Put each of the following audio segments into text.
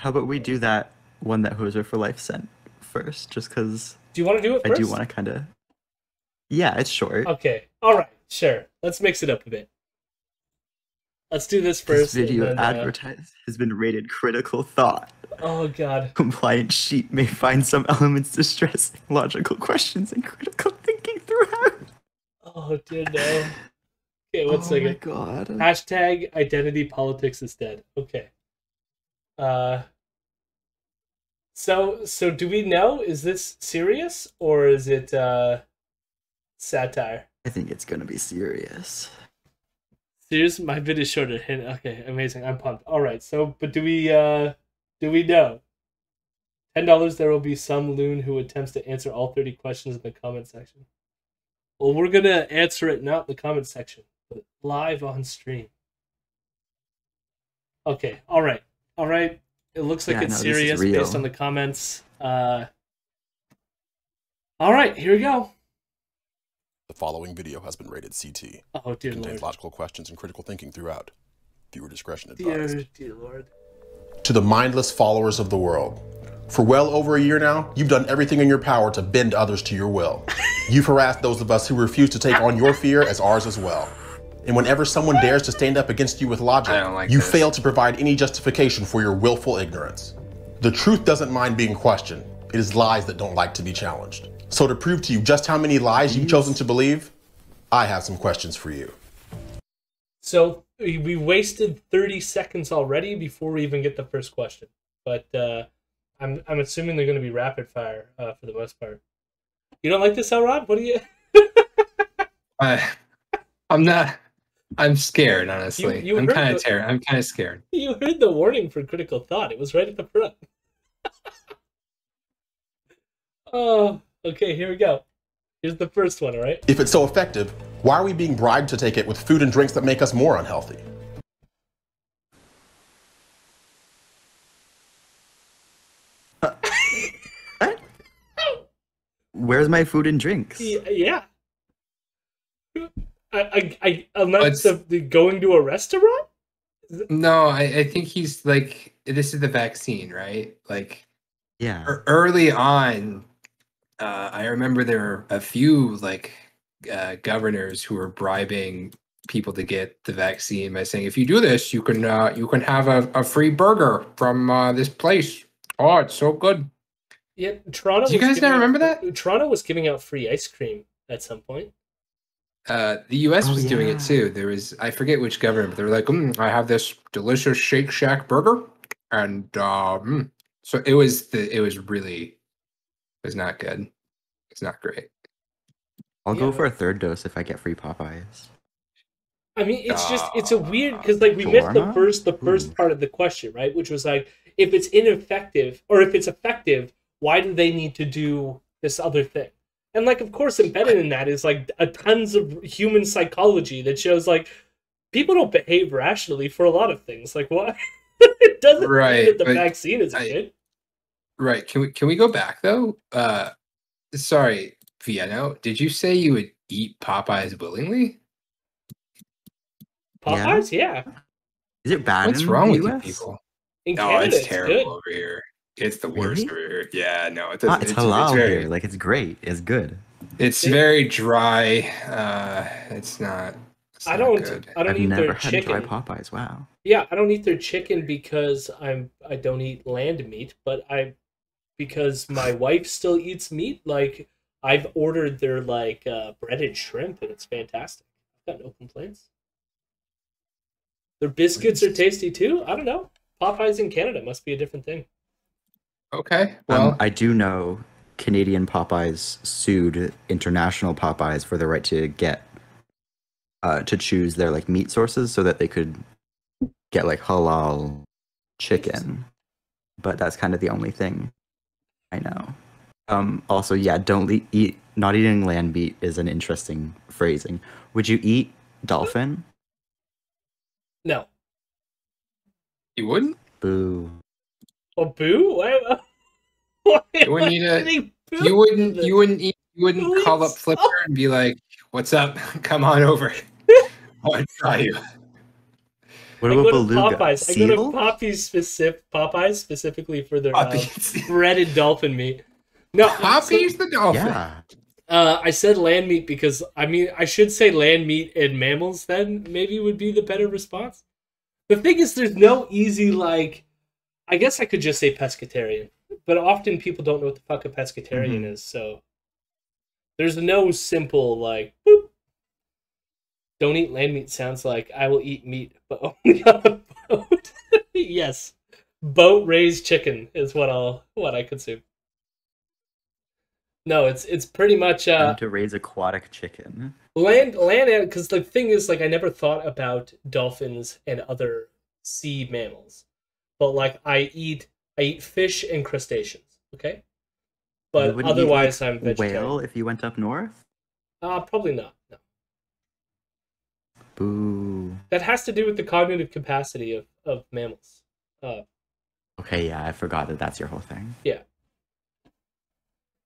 How about we do that one that Hoser for Life sent first, just because Do you want to do it I first? do want to kind of. Yeah, it's short. Okay. All right. Sure. Let's mix it up a bit. Let's do this This first, and video then. advertised has been rated critical thought. Oh God. Compliant sheet may find some elements distressing, logical questions, and critical thinking throughout. Oh dear no. Okay, one Oh my second. god. Hashtag identity politics is dead. Okay. Uh. So do we know? Is this serious or is it satire? I think it's gonna be serious. Serious? My bid is shorter. Okay, amazing. I'm pumped. All right. So, but do we know? $10. There will be some loon who attempts to answer all 30 questions in the comment section. Well, we're gonna answer it not in the comment section, but live on stream. Okay. All right. All right. It looks like it's serious based on the comments. All right. Here we go. The following video has been rated CT. Oh, dear It contains Lord. logical questions and critical thinking throughout. Viewer discretion advised. Dear Lord. To the mindless followers of the world. For well over a year now, you've done everything in your power to bend others to your will. You've harassed those of us who refuse to take on your fear as ours as well. And whenever someone dares to stand up against you with logic, you fail to provide any justification for your willful ignorance. The truth doesn't mind being questioned. It is lies that don't like to be challenged. So to prove to you just how many lies you've chosen to believe, I have some questions for you. So we wasted 30 seconds already before we even get the first question. But I'm assuming they're going to be rapid fire for the most part. You don't like this, Rob? What do you? I'm not. I'm scared, honestly. You I'm kind of scared. You heard the warning for critical thought. It was right at the front. Oh, okay. Here we go. Here's the first one. All right. If it's so effective, why are we being bribed to take it with food and drinks that make us more unhealthy? Where's my food and drinks? Yeah. Unless the going to a restaurant? No, I think he's like, this is the vaccine, right? Like, yeah. Early on, I remember there were a few like governors who were bribing people to get the vaccine by saying, if you do this, you can have a free burger from this place. Oh, it's so good. Yeah, Toronto. Do you guys not remember that? Toronto was giving out free ice cream at some point. The U.S. was doing it too. There was, I forget which governor, but they were like, I have this delicious Shake Shack burger, and so it was not good. It's not great. I'll go for a third dose if I get free Popeyes. I mean, it's a weird, because like we missed the first part of the question, right? Which was like, if it's ineffective or if it's effective, why do they need to do this other thing? And like, of course, embedded in that is like tons of human psychology that shows like people don't behave rationally for a lot of things. Like, what? It doesn't mean that the vaccine is good. Right. Can we go back though? Sorry, Vienna. Did you say you would eat Popeyes willingly? Popeyes, yeah. Is it bad? What's wrong with you people? In Canada, it's terrible over here. It's the worst over here. Yeah, no, it doesn't. It's halal here. Like, it's great. It's good. It's very dry. It's not. I don't good. I've eat never their had chicken. dry Popeyes. Wow. Yeah, I don't eat their chicken because I don't eat land meat, but because my wife still eats meat. Like, I've ordered their like breaded shrimp, and it's fantastic. I've got no complaints. Their biscuits are tasty too. I don't know. Popeyes in Canada must be a different thing. Okay. Well, I do know Canadian Popeyes sued international Popeyes for the right to get to choose their like meat sources so that they could get like halal chicken. But that's kind of the only thing I know. Also, yeah, not eating land meat is an interesting phrasing. Would you eat dolphin? No. You wouldn't? Boo. Oh, boo? You wouldn't call up Flipper and be like, "What's up? Come on over. I want to try you." What I about go to beluga? Popeyes. Seal? I go to Popeyes specifically for their Puppies. breaded dolphin meat. No, Puppies the dolphin. Yeah. I said land meat because I mean I should say land meat and mammals. Then maybe would be the better response. The thing is, there's no easy like. I guess I could just say pescatarian, but often people don't know what the fuck a pescatarian is. So there's no simple like. Boop. Don't eat land meat sounds like I will eat meat, but only on a boat. Yes, boat raised chicken is what I consume. No, it's pretty much Time to raise aquatic chicken. land because the thing is like I never thought about dolphins and other sea mammals, but like I eat fish and crustaceans. Okay, You but wouldn't otherwise eat, like, I'm vegetarian. whale if you went up north? Probably not. No. Boo. That has to do with the cognitive capacity of mammals. Okay, yeah, I forgot that that's your whole thing. Yeah.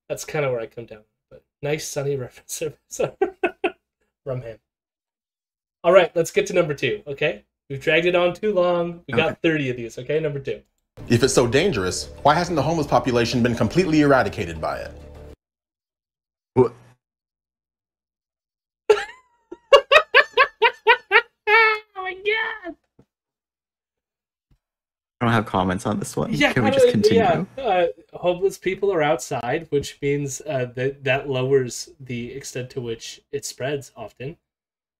That's kind of where I come down. But nice sunny reference from him. All right, let's get to number 2, okay? We've dragged it on too long. We got 30 of these, okay? Number 2. If it's so dangerous, why hasn't the homeless population been completely eradicated by it? What? Oh my god! I don't have comments on this one. Yeah, Can we just continue? Yeah, homeless people are outside, which means that lowers the extent to which it spreads often.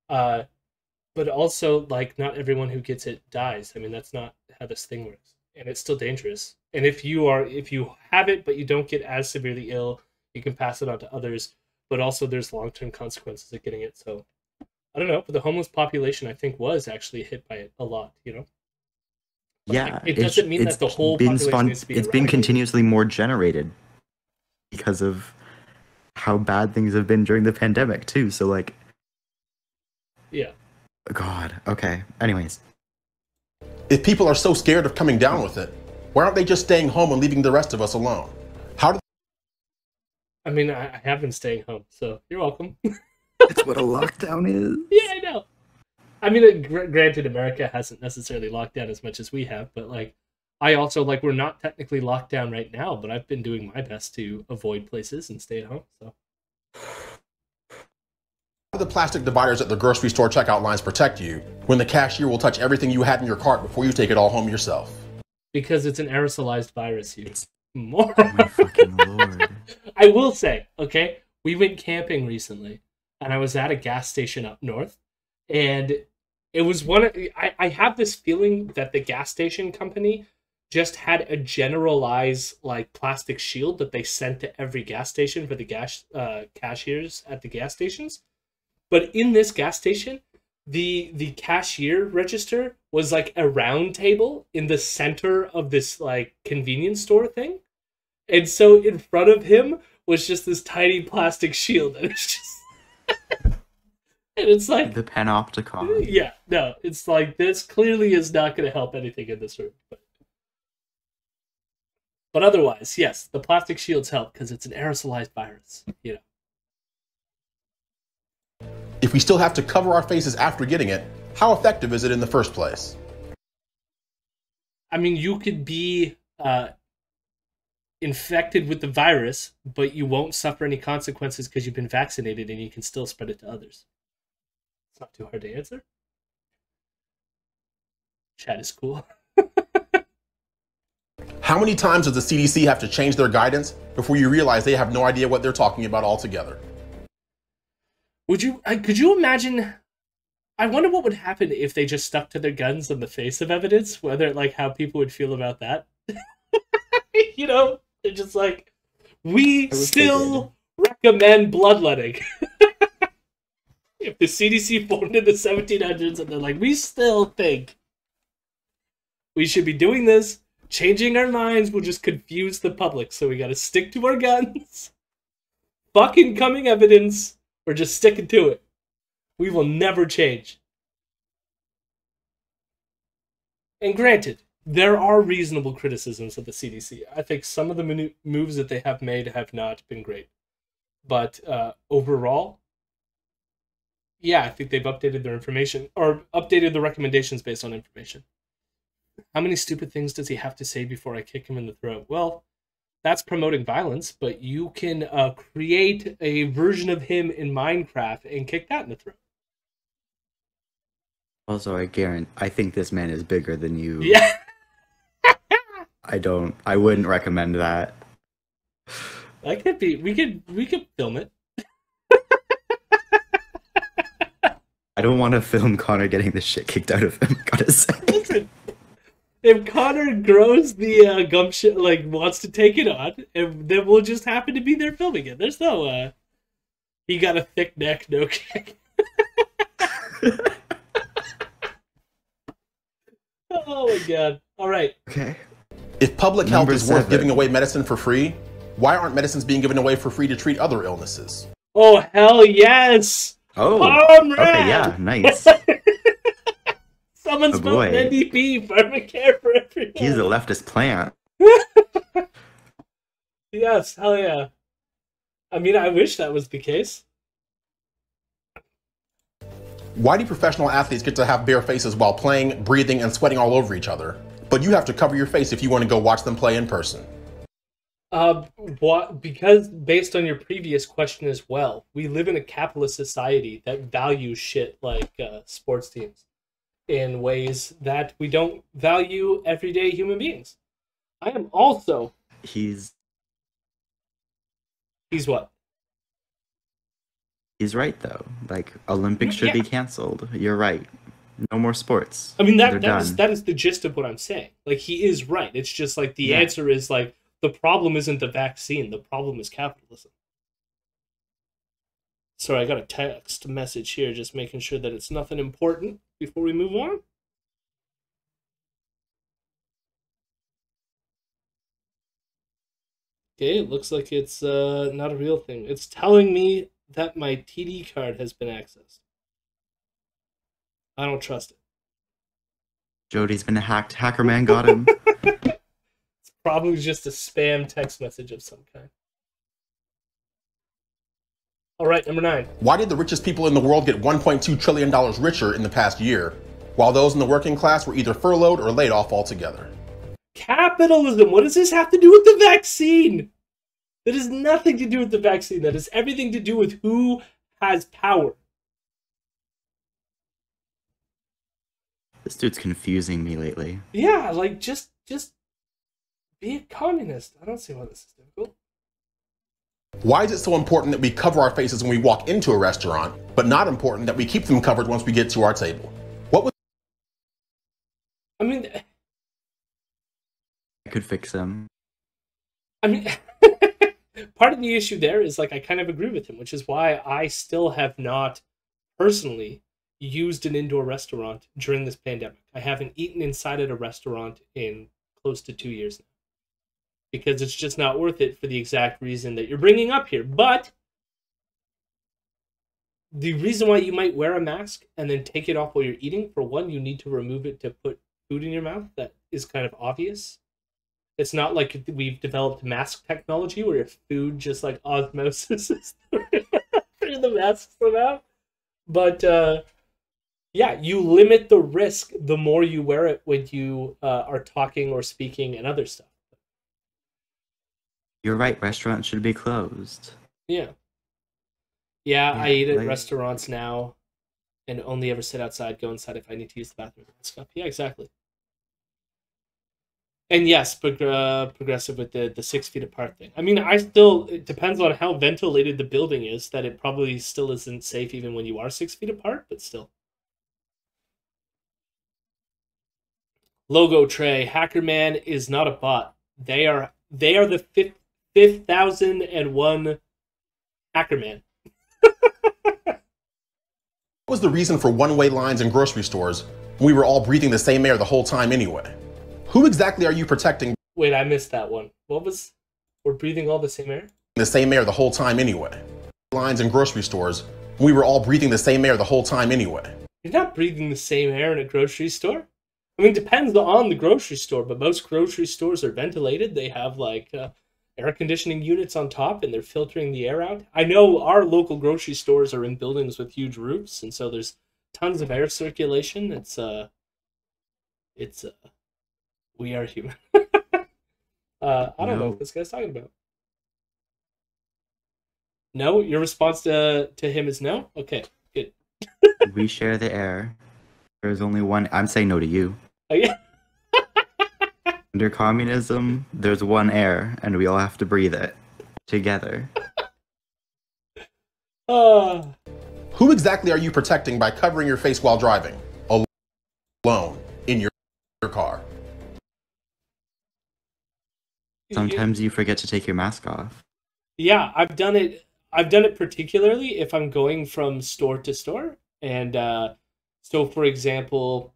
But also, like, not everyone who gets it dies. I mean, that's not how this thing works, and it's still dangerous. And if you have it but you don't get as severely ill, you can pass it on to others. But also, there's long-term consequences of getting it. So, I don't know. But the homeless population, I think, was actually hit by it a lot. You know. But Yeah, like, it doesn't mean that the whole population needs to be it's been eradicated. continuously more generated because of how bad things have been during the pandemic too. So like, Yeah. God. Okay. Anyways, If people are so scared of coming down with it, why aren't they just staying home and leaving the rest of us alone? How do I mean, I have been staying home, so you're welcome. that's what a lockdown is. Yeah, I know. I mean, granted, America hasn't necessarily locked down as much as we have, but like, I also like we're not technically locked down right now, but I've been doing my best to avoid places and stay at home. So the plastic dividers at the grocery store checkout lines protect you when the cashier will touch everything you had in your cart before you take it all home yourself? because it's an aerosolized virus, you It's- more. Oh my fucking lord. I will say, okay, we went camping recently, and I was at a gas station up north, and it was I have this feeling that the gas station company just had a generalized like plastic shield that they sent to every gas station for the gas cashiers at the gas stations. But in this gas station, the cashier register was like a round table in the center of this like convenience store thing. And so in front of him was just this tiny plastic shield. And it's just and it's like The panopticon. yeah, no, it's like this clearly is not going to help anything in this room. But otherwise, yes, the plastic shields help because it's an aerosolized virus. You know. If we still have to cover our faces after getting it, how effective is it in the first place? I mean, you could be infected with the virus, but you won't suffer any consequences because you've been vaccinated and you can still spread it to others. It's not too hard to answer. Chat is cool. How many times does the CDC have to change their guidance before you realize they have no idea what they're talking about altogether? Could you imagine? I wonder what would happen if they just stuck to their guns in the face of evidence. Whether like how people would feel about that. You know, they're just like, we still recommend bloodletting. If the CDC formed in the 1700s and they're like, we still think we should be doing this, changing our minds will just confuse the public. So we got to stick to our guns. Fucking coming evidence. We're just sticking to it. We will never change. And granted, there are reasonable criticisms of the CDC. I think some of the moves that they have made have not been great. But overall, Yeah, I think they've updated their information, or updated the recommendations based on information. How many stupid things does he have to say before I kick him in the throat? Well, that's promoting violence, but you can create a version of him in Minecraft and kick that in the throat. Also, I think this man is bigger than you. Yeah. I wouldn't recommend that. That could be, we could film it. I don't want to film Connor getting the shit kicked out of him, gotta say. Listen, if Connor grows the gumption, like, wants to take it on, and then we'll just happen to be there filming it. There's no, he got a thick neck, no kick. Oh my god. Alright. Okay. If public health is worth 7. giving away medicine for free, why aren't medicines being given away for free to treat other illnesses? Oh, hell yes! Oh, Comrade! okay, yeah, nice. Someone's voting NDP, pharmacare for everyone. He's a leftist plant. Yes, hell yeah. I mean, I wish that was the case. Why do professional athletes get to have bare faces while playing, breathing, and sweating all over each other? But you have to cover your face if you want to go watch them play in person. Because based on your previous question as well, we live in a capitalist society that values shit like sports teams in ways that we don't value everyday human beings. I am also... He's what? He's right, though. Like, Olympics should be canceled. You're right. No more sports. I mean, that is the gist of what I'm saying. Like, he is right. It's just like the answer is like, the problem isn't the vaccine. The problem is capitalism. Sorry, I got a text message here just making sure that it's nothing important before we move on. Okay, it looks like it's not a real thing. It's telling me that my TD card has been accessed. I don't trust it. Jody's been hacked. Hacker man got him. It's probably just a spam text message of some kind. All right, number 9. Why did the richest people in the world get $1.2 trillion richer in the past year, while those in the working class were either furloughed or laid off altogether? Capitalism! What does this have to do with the vaccine? That has nothing to do with the vaccine. That has everything to do with who has power. This dude's confusing me lately. Yeah, like, just be a communist. I don't see why this is difficult. Why is it so important that we cover our faces when we walk into a restaurant, but not important that we keep them covered once we get to our table? What was... I mean... I could fix him. I mean... part of the issue there is, like, I kind of agree with him, which is why I still have not, personally, used an indoor restaurant during this pandemic. I haven't eaten inside at a restaurant in close to 2 years now. Because it's just not worth it for the exact reason that you're bringing up here. But the reason why you might wear a mask and then take it off while you're eating, for one, you need to remove it to put food in your mouth. That is kind of obvious. It's not like we've developed mask technology where your food just like osmosis through the mask somehow. But yeah, you limit the risk the more you wear it when you are talking or speaking and other stuff. You're right, restaurants should be closed. Yeah. Yeah, I eat at restaurants now and only ever sit outside, go inside if I need to use the bathroom and stuff. Yeah, exactly. And yes, progressive with the 6 feet apart thing. I mean, it depends on how ventilated the building is, that it probably still isn't safe even when you are 6 feet apart, but still. Logo tray, Hackerman is not a bot. They are the 5,001 Hackerman. What was the reason for one-way lines in grocery stores when we were all breathing the same air the whole time anyway? Who exactly are you protecting? Wait, I missed that one. We're breathing all the same air? The same air the whole time anyway. Lines in grocery stores when we were all breathing the same air the whole time anyway. You're not breathing the same air in a grocery store. I mean, it depends on the grocery store, but most grocery stores are ventilated. They have like air conditioning units on top, and they're filtering the air out. I know our local grocery stores are in buildings with huge roofs, and so there's tons of air circulation. It's we are human. I don't know what this guy's talking about. No, your response to him is no? Okay, good. We share the air. There's only one. I'm saying no to you. Oh, yeah. Under communism, there's one air, and we all have to breathe it together. Who exactly are you protecting by covering your face while driving? Alone, in your car. Sometimes you forget to take your mask off. Yeah, I've done it particularly if I'm going from store to store. And so, for example,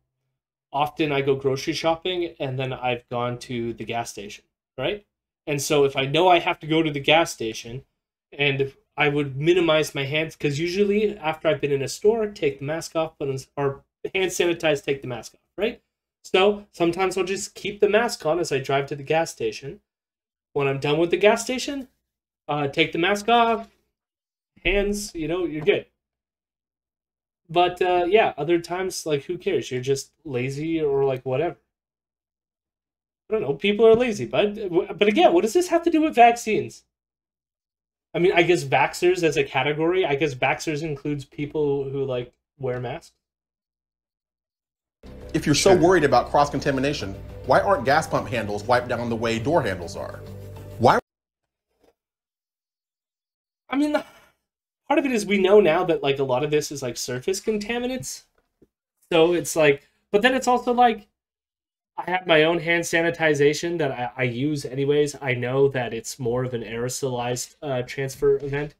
often I go grocery shopping and then I've gone to the gas station, right? And so if I know I have to go to the gas station, and I would minimize my hands, because usually after I've been in a store, take the mask off, or hand sanitize, take the mask off, right? So sometimes I'll just keep the mask on as I drive to the gas station. When I'm done with the gas station, take the mask off, hands, you're good. But yeah, other times, like, who cares? You're just lazy or like whatever. I don't know. People are lazy, but again, what does this have to do with vaccines? I mean, I guess vaxxers as a category. I guess vaxxers includes people who like wear masks. If you're so worried about cross-contamination, why aren't gas pump handles wiped down the way door handles are? Why? I mean, part of it is we know now that like a lot of this is like surface contaminants. So it's like, but then it's also like, I have my own hand sanitization that I use anyways. I know that it's more of an aerosolized transfer event.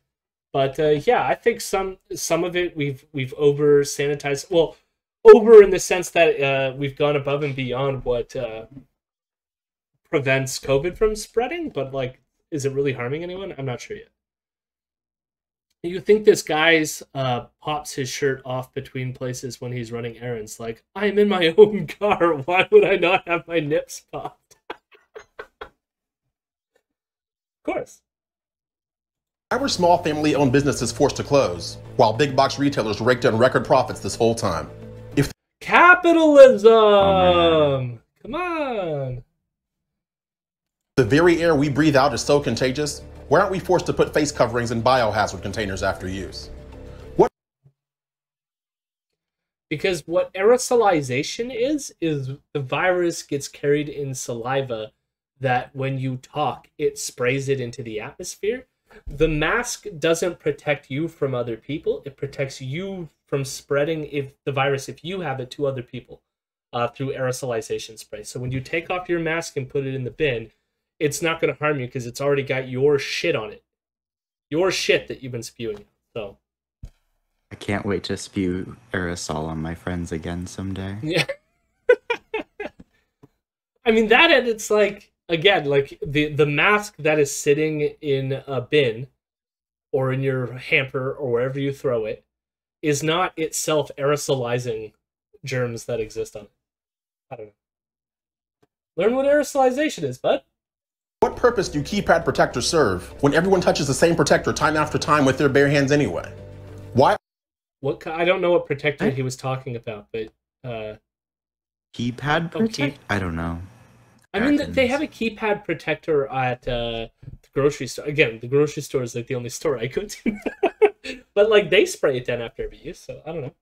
But yeah, I think some of it we've over sanitized. Well, over in the sense that we've gone above and beyond what prevents COVID from spreading. But like, is it really harming anyone? I'm not sure yet. You think this guy's pops his shirt off between places when he's running errands? Like, I'm in my own car. Why would I not have my nips popped? Of course. Why were small family-owned businesses forced to close, while big box retailers raked in record profits this whole time? Capitalism! Come on! The very air we breathe out is so contagious. Why aren't we forced to put face coverings in biohazard containers after use? Because what aerosolization is the virus gets carried in saliva that when you talk, it sprays it into the atmosphere. The mask doesn't protect you from other people. It protects you from spreading the virus, if you have it, to other people through aerosolization spray. So when you take off your mask and put it in the bin, it's not going to harm you because it's already got your shit on it. Your shit that you've been spewing. So I can't wait to spew aerosol on my friends again someday. Yeah. I mean, that, and it's like, again, like the mask that is sitting in a bin or in your hamper or wherever you throw it is not itself aerosolizing germs that exist on it. I don't know. Learn what aerosolization is, bud. What purpose do keypad protectors serve when everyone touches the same protector time after time with their bare hands anyway? Why? I don't know what protector he was talking about, but keypad protector? I don't know. I mean, they have a keypad protector at the grocery store. Again, the grocery store is like the only store I go to. But like they spray it down after every use, so I don't know.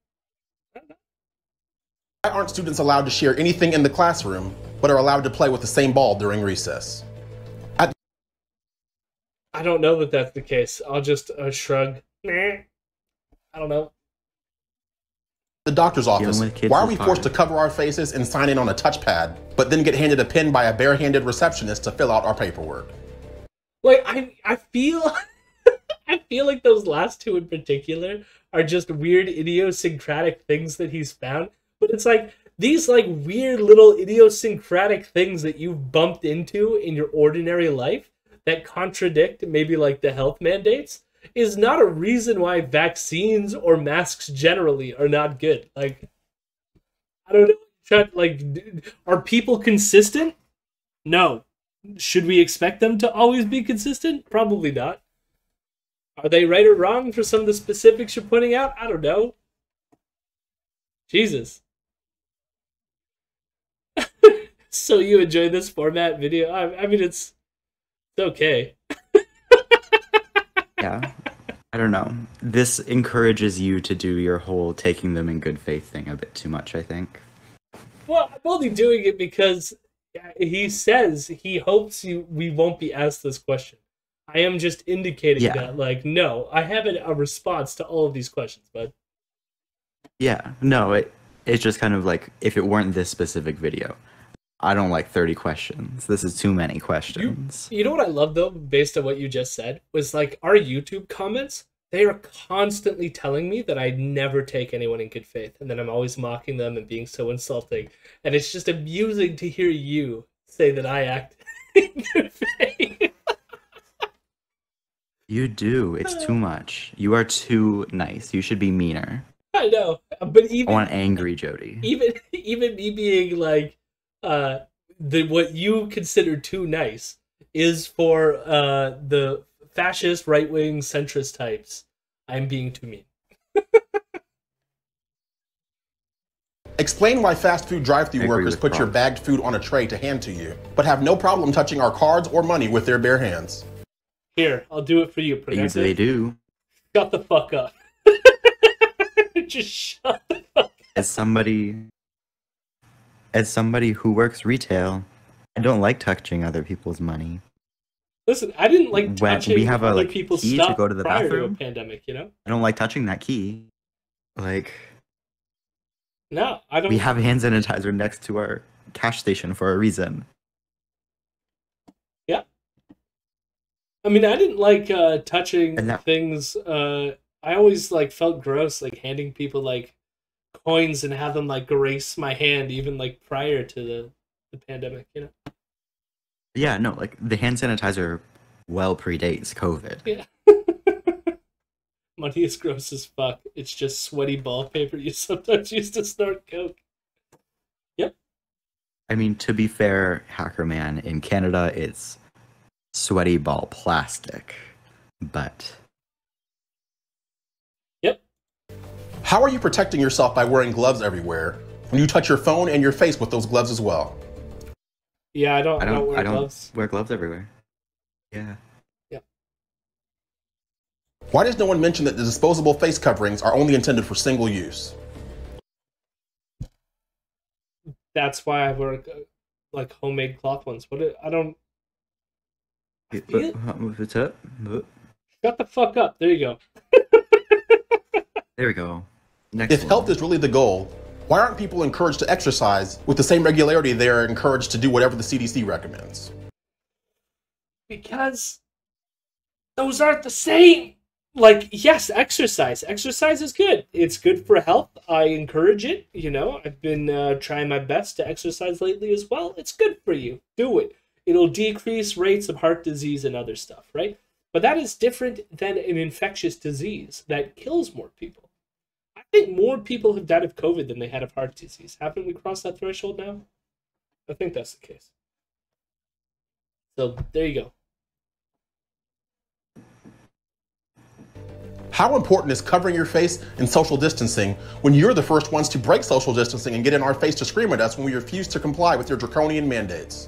Why aren't students allowed to share anything in the classroom, but are allowed to play with the same ball during recess? I don't know that that's the case. I'll just shrug. I don't know. The doctor's office, why are we forced to cover our faces and sign in on a touchpad, but then get handed a pen by a barehanded receptionist to fill out our paperwork? Like, I feel I feel like those last two in particular are just weird idiosyncratic things that he's found. But it's like these like weird little idiosyncratic things that you've bumped into in your ordinary life that contradict maybe like the health mandates is not a reason why vaccines or masks generally are not good. Like, I don't know. Like, are people consistent? No. should we expect them to always be consistent? Probably not. Are they right or wrong for some of the specifics you're putting out? I don't know. Jesus. So you enjoy this format video? I mean, it's okay. Yeah. I don't know. This encourages you to do your whole taking them in good faith thing a bit too much, I think. Well, I'm only doing it because he says he hopes we won't be asked this question. I am just indicating that, like, no, I have a response to all of these questions, bud. Yeah, no, it's just kind of like, if it weren't this specific video, I don't like 30 questions. This is too many questions. You know what I love, though, based on what you just said, was, like, our YouTube comments, they are constantly telling me that I never take anyone in good faith, and that I'm always mocking them and being so insulting. And it's just amusing to hear you say that I act in good faith. You do. It's too much. You are too nice. You should be meaner. I know, but even I want angry Jody. Even me being like, what you consider too nice is for the fascist right-wing centrist types. I'm being too mean. Explain why fast food drive-thru workers put your bagged food on a tray to hand to you, but have no problem touching our cards or money with their bare hands. Here, I'll do it for you, Progressive. They do. Shut the fuck up. Just shut the fuck up. As somebody who works retail, I don't like touching other people's money. Listen, I didn't like touching we have other people's key stuff to go to the prior bathroom. to a pandemic, you know? I don't like touching that key. Like, no, I don't. We have hand sanitizer next to our cash station for a reason. Yeah. I mean, I didn't like touching things. I always like felt gross, like handing people like coins and have them like grace my hand, even like prior to the pandemic, you know? Yeah, no, like the hand sanitizer well predates COVID. Yeah. Money is gross as fuck. It's just sweaty ball paper you sometimes use to snort coke. Yep. I mean, to be fair, Hacker Man, in Canada it's sweaty ball plastic, but... Yep. How are you protecting yourself by wearing gloves everywhere when you touch your phone and your face with those gloves as well? Yeah, I don't wear gloves. Wear gloves everywhere. Yeah. Yep. Why does no one mention that the disposable face coverings are only intended for single use? That's why I wear like homemade cloth ones. I don't. What's up? Shut the fuck up. There you go. There we go. Next If health is really the goal, why aren't people encouraged to exercise with the same regularity they are encouraged to do whatever the CDC recommends? Because those aren't the same. Like, yes, exercise. Exercise is good. It's good for health. I encourage it. You know, I've been trying my best to exercise lately as well. It's good for you. Do it. It'll decrease rates of heart disease and other stuff, right? But that is different than an infectious disease that kills more people. I think more people have died of COVID than they had of heart disease. Haven't we crossed that threshold now? I think that's the case. So, there you go. How important is covering your face and social distancing when you're the first ones to break social distancing and get in our face to scream at us when we refuse to comply with your draconian mandates?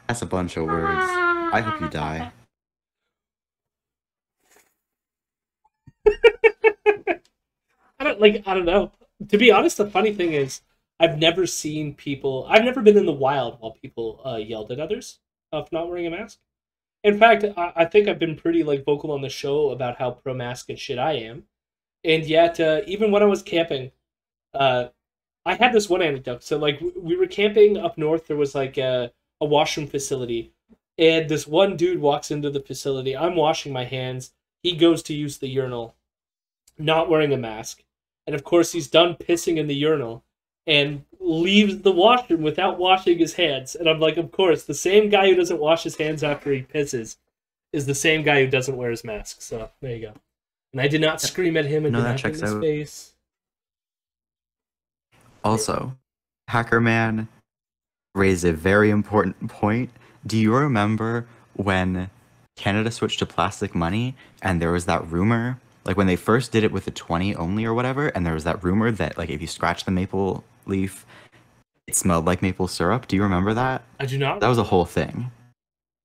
That's a bunch of words. I hope you die. I don't know. To be honest, the funny thing is, I've never been in the wild while people yelled at others of not wearing a mask. In fact, I think I've been pretty like vocal on the show about how pro-mask and shit I am. And yet, even when I was camping, I had this one anecdote. So like we were camping up north, there was like a washroom facility. And this one dude walks into the facility. I'm washing my hands. He goes to use the urinal, not wearing a mask. And of course, he's done pissing in the urinal and leaves the washroom without washing his hands. And I'm like, of course, the same guy who doesn't wash his hands after he pisses is the same guy who doesn't wear his mask. So there you go. And I did not scream at him and did not in his face. Also, Hacker Man raise a very important point. Do you remember when Canada switched to plastic money and there was that rumor, like when they first did it with the 20 only or whatever, and there was that rumor that like if you scratch the maple leaf, it smelled like maple syrup? Do you remember that? I do not. That was a whole thing.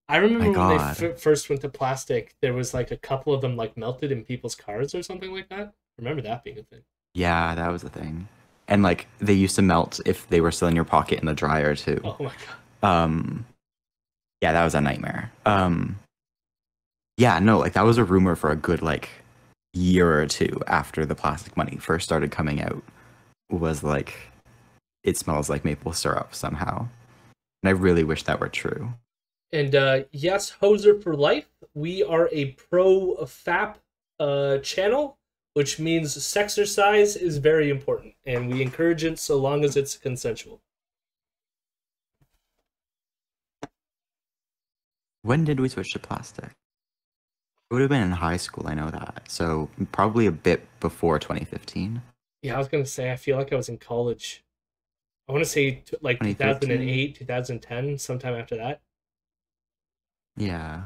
I remember when they first went to plastic, there was like a couple of them like melted in people's cars or something like that. I remember that being a thing. Yeah, that was a thing. And like they used to melt if they were still in your pocket in the dryer too. Oh my god. Yeah, that was a nightmare. Yeah, no, like that was a rumor for a good like year or two after the plastic money first started coming out, was like it smells like maple syrup somehow. And I really wish that were true. And yes, Hoser for life. We are a pro-FAP channel, which means sexercise is very important, and we encourage it so long as it's consensual. When did we switch to plastic? It would have been in high school, I know that. So probably a bit before 2015. Yeah, I was going to say, I feel like I was in college. I want to say like 2008, 2010, sometime after that. Yeah.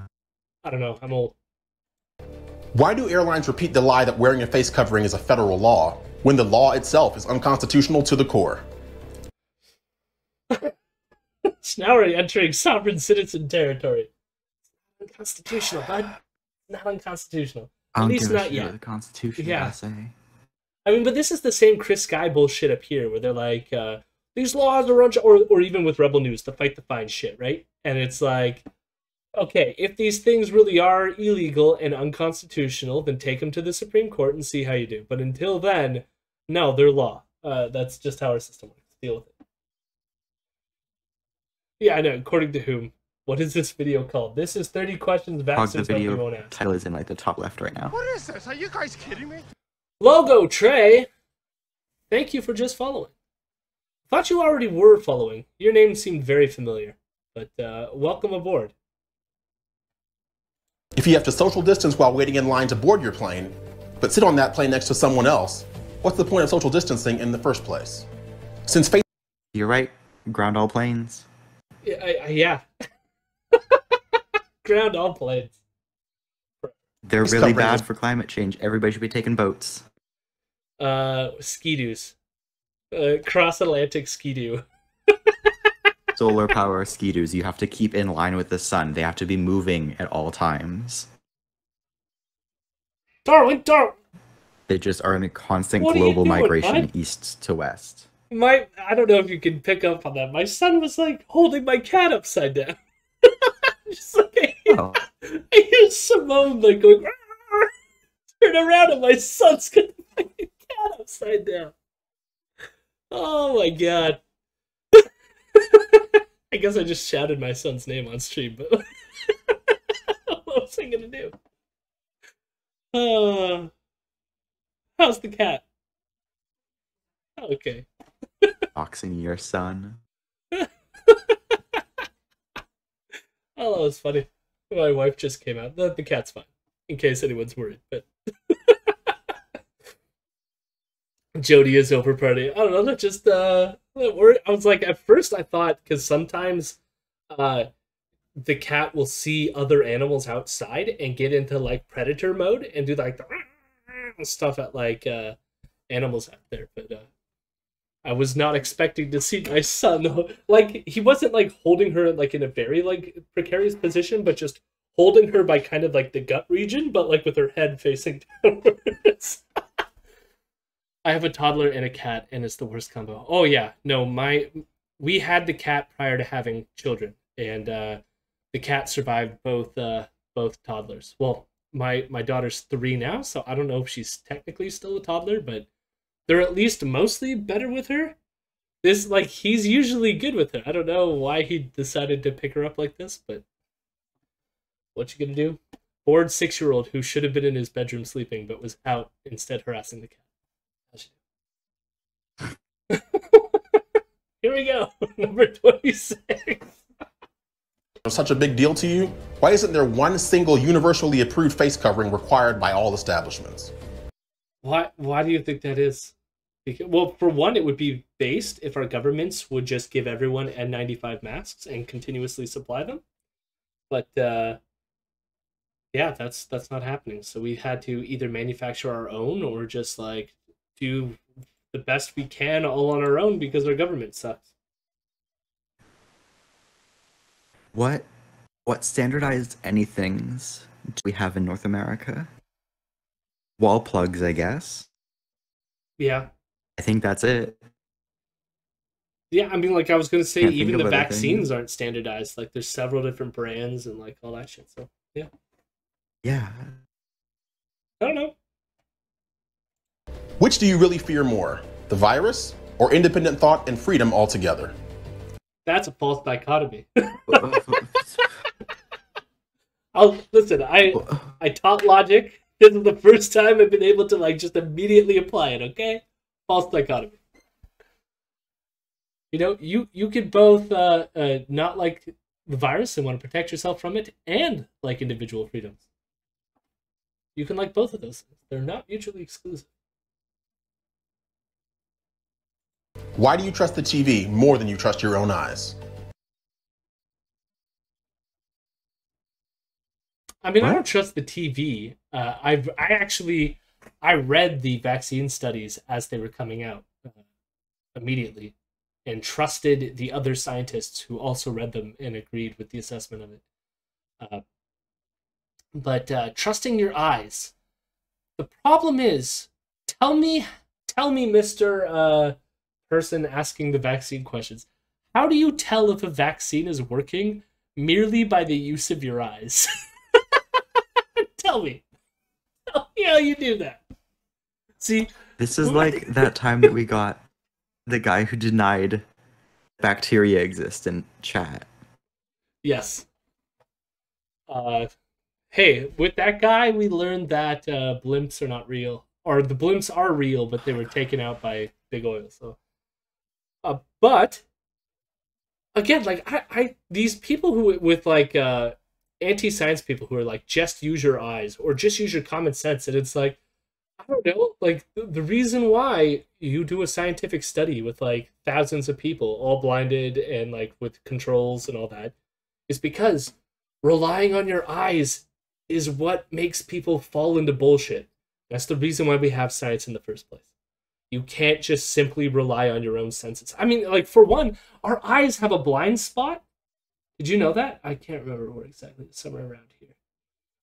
I don't know, I'm old. Why do airlines repeat the lie that wearing a face covering is a federal law when the law itself is unconstitutional to the core? So now we're entering sovereign citizen territory. Unconstitutional, bud. Not unconstitutional. At least not yet. The Constitution, yeah. I say. I mean, but this is the same Chris Sky bullshit up here, where they're like, these laws are or even with Rebel News, the fight the fine shit, right? And it's like, okay, if these things really are illegal and unconstitutional, then take them to the Supreme Court and see how you do. But until then, no, they're law. That's just how our system works. Deal with it. Yeah, I know. According to whom? What is this video called? This is 30 questions vaccines that you won't ask. Title is in like the top left right now. What is this? Are you guys kidding me? Logo Trey, thank you for just following. Thought you already were following. Your name seemed very familiar, but welcome aboard. If you have to social distance while waiting in line to board your plane, but sit on that plane next to someone else, what's the point of social distancing in the first place? Since face— You're right. Ground all planes. Yeah. Ground all planes. They're really bad for climate change. Everybody should be taking boats. Ski-doos. Cross-Atlantic ski-doo. Solar power ski-doos. You have to keep in line with the sun. They have to be moving at all times. Darwin! They just are in a constant global migration east to west. I don't know if you can pick up on that. My son was like holding my cat upside down. Just like I hear Simone like going, turn around and my son's gonna put the cat upside down. Oh my god. I guess I just shouted my son's name on stream, but what was I gonna do? How's the cat? Okay. Boxing your son. Oh, that was funny. My wife just came out. The cat's fine, in case anyone's worried. But Jody is over party. I don't know. That just I was like, at first I thought, because sometimes the cat will see other animals outside and get into like predator mode and do like the stuff at like animals out there. But I was not expecting to see my son, like, he wasn't like holding her like in a very like precarious position, but just holding her by kind of like the gut region, but like with her head facing downwards. I have a toddler and a cat, and it's the worst combo. Oh yeah, no, we had the cat prior to having children, and the cat survived both toddlers. Well, my daughter's 3 now, so I don't know if she's technically still a toddler, but they're at least mostly better with her. This, like, he's usually good with her. I don't know why he decided to pick her up like this, but what you gonna do? Bored 6-year-old who should have been in his bedroom sleeping, but was out instead harassing the cat. Here we go, number 26. such a big deal to you, why isn't there one single universally approved face covering required by all establishments? Why do you think that is? Well, for one, it would be based if our governments would just give everyone N95 masks and continuously supply them. But yeah, that's not happening. So we had to either manufacture our own or just like do the best we can all on our own because our government sucks. What standardized anythings do we have in North America? Wall plugs, I guess. Yeah. I think that's it. Yeah, I mean, like I was gonna say, Can't think even of the other vaccines things. aren't standardized. Like, there's several different brands and like all that shit. So yeah, Yeah. I don't know. Which do you really fear more, the virus or independent thought and freedom altogether? That's a false dichotomy. I'll listen. I taught logic. This is the first time I've been able to like just immediately apply it. Okay, false dichotomy. You know, you could both not like the virus and want to protect yourself from it, and like individual freedoms. You can like both of those things. They're not mutually exclusive. Why do you trust the TV more than you trust your own eyes? I mean, I What? don't trust the TV. I read the vaccine studies as they were coming out immediately, and trusted the other scientists who also read them and agreed with the assessment of it. But trusting your eyes. The problem is, tell me, Mr. Person asking the vaccine questions, how do you tell if a vaccine is working merely by the use of your eyes? Tell me how you do that. See, This is like that time that we got the guy who denied bacteria exist in chat. yes. Hey, with that guy, we learned that blimps are not real, or the blimps are real, but they were taken out by big oil. So, but again, like I these people who with like anti-science people who are like just use your eyes or just use your common sense, and it's like I don't know, like the reason why you do a scientific study with like thousands of people all blinded and like with controls and all that is because relying on your eyes is what makes people fall into bullshit. That's the reason why we have science in the first place. You can't just simply rely on your own senses. I mean, like for one, our eyes have a blind spot. Did you know that? I can't remember where exactly. It's somewhere around here.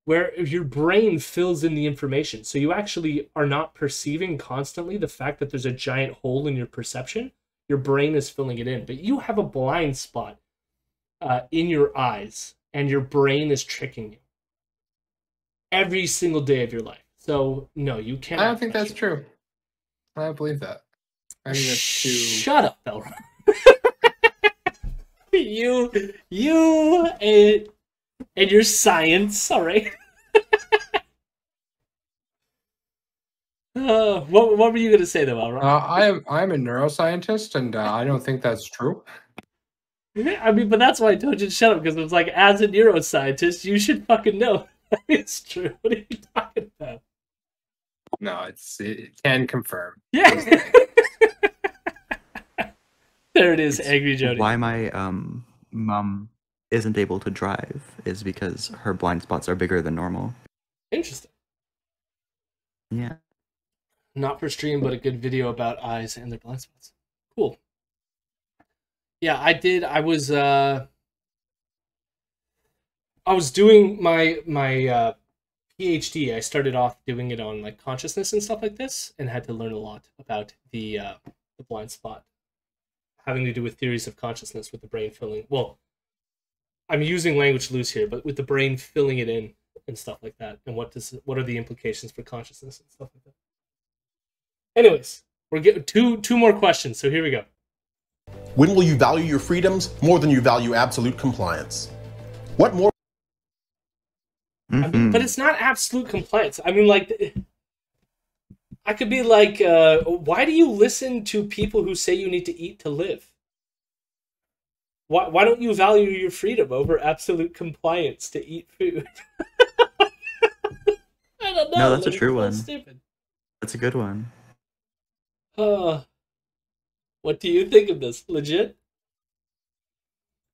Where your brain fills in the information. So you actually are not perceiving constantly the fact that there's a giant hole in your perception. Your brain is filling it in. But you have a blind spot in your eyes, and your brain is tricking you every single day of your life. So, no, you can't. I don't think that's true. I don't believe that. I think that's too... Shut up, Belron. you and your science, all right? What were you gonna say though, Belron? I'm a neuroscientist, and I don't think that's true. I mean, but that's why I told you to shut up, because it was like, as a neuroscientist, you should fucking know it's true. What are you talking about? No, it can confirm. Yeah. There it is, Angry Jody. Why my mom isn't able to drive is because her blind spots are bigger than normal. Interesting. Yeah. Not for stream, but a good video about eyes and their blind spots. Cool. Yeah, I did. I was doing my PhD. I started off doing it on like consciousness and stuff like this, and had to learn a lot about the blind spot, having to do with theories of consciousness with the brain filling. Well, I'm using language loose here, but with the brain filling it in and stuff like that, and what are the implications for consciousness and stuff like that. Anyways, we're getting two more questions, so here we go. When will you value your freedoms more than you value absolute compliance? What more? I mean, but it's not absolute compliance. I mean, like, I could be like, why do you listen to people who say you need to eat to live? Why don't you value your freedom over absolute compliance to eat food? I don't know. No, that's a like, true it's one. so stupid. That's a good one. What do you think of this? Legit?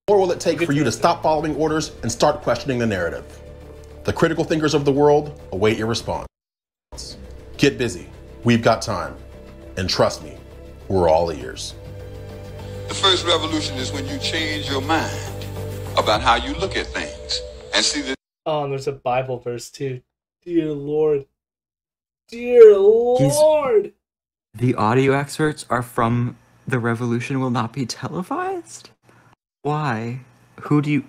Or will it take for you to stop following orders and start questioning the narrative? The critical thinkers of the world await your response. Get busy. We've got time. And trust me, we're all ears. The first revolution is when you change your mind about how you look at things and see that. Oh, and there's a Bible verse too. Dear Lord. Dear Lord. The audio excerpts are from The Revolution Will Not Be Televised? Why? Who do you...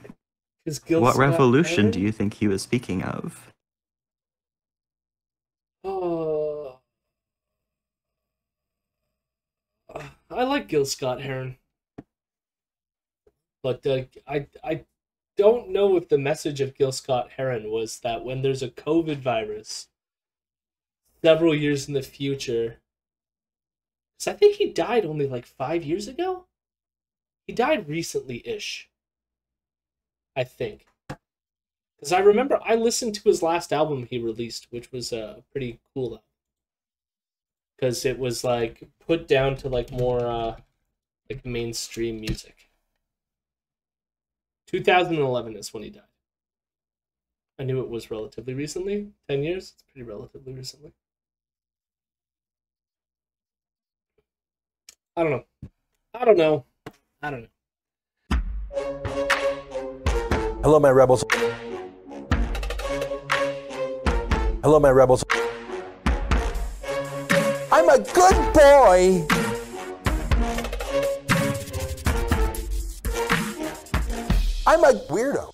What revolution do you think he was speaking of? Oh, I like Gil Scott-Heron. But I don't know if the message of Gil Scott-Heron was that when there's a COVID virus several years in the future... Because I think he died only like 5 years ago? He died recently-ish. I think. Because I remember I listened to his last album he released, which was pretty cool album. Because it was like put down to like more like mainstream music. 2011 is when he died. I knew it was relatively recently. 10 years? It's pretty relatively recently. I don't know. Hello, my rebels. Hello, my rebels. I'm a good boy. I'm a weirdo.